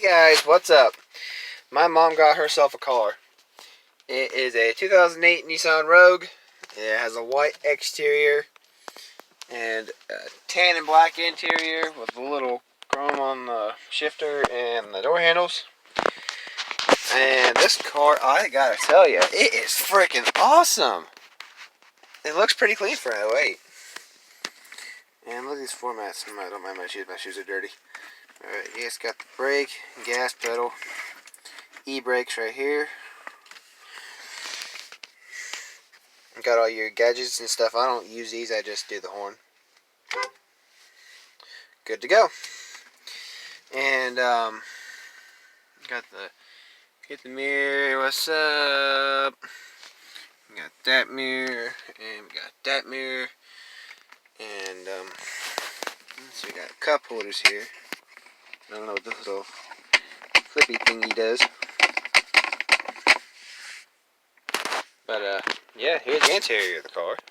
Guys, what's up? My mom got herself a car. It is a 2008 Nissan Rogue. It has a white exterior and a tan and black interior with a little chrome on the shifter and the door handles. And this car, I gotta tell you, it is freaking awesome. It looks pretty clean for an 08. And look at these floor mats. I don't mind my shoes. My shoes are dirty. Alright, it's got the brake, gas pedal, e-brakes right here. Got all your gadgets and stuff. I don't use these, I just do the horn. Good to go. And got the hit the mirror, what's up? We got that mirror, and we got that mirror. And so we got cup holders here. I don't know what this little flippy thingy does. But yeah, here's the interior of the car.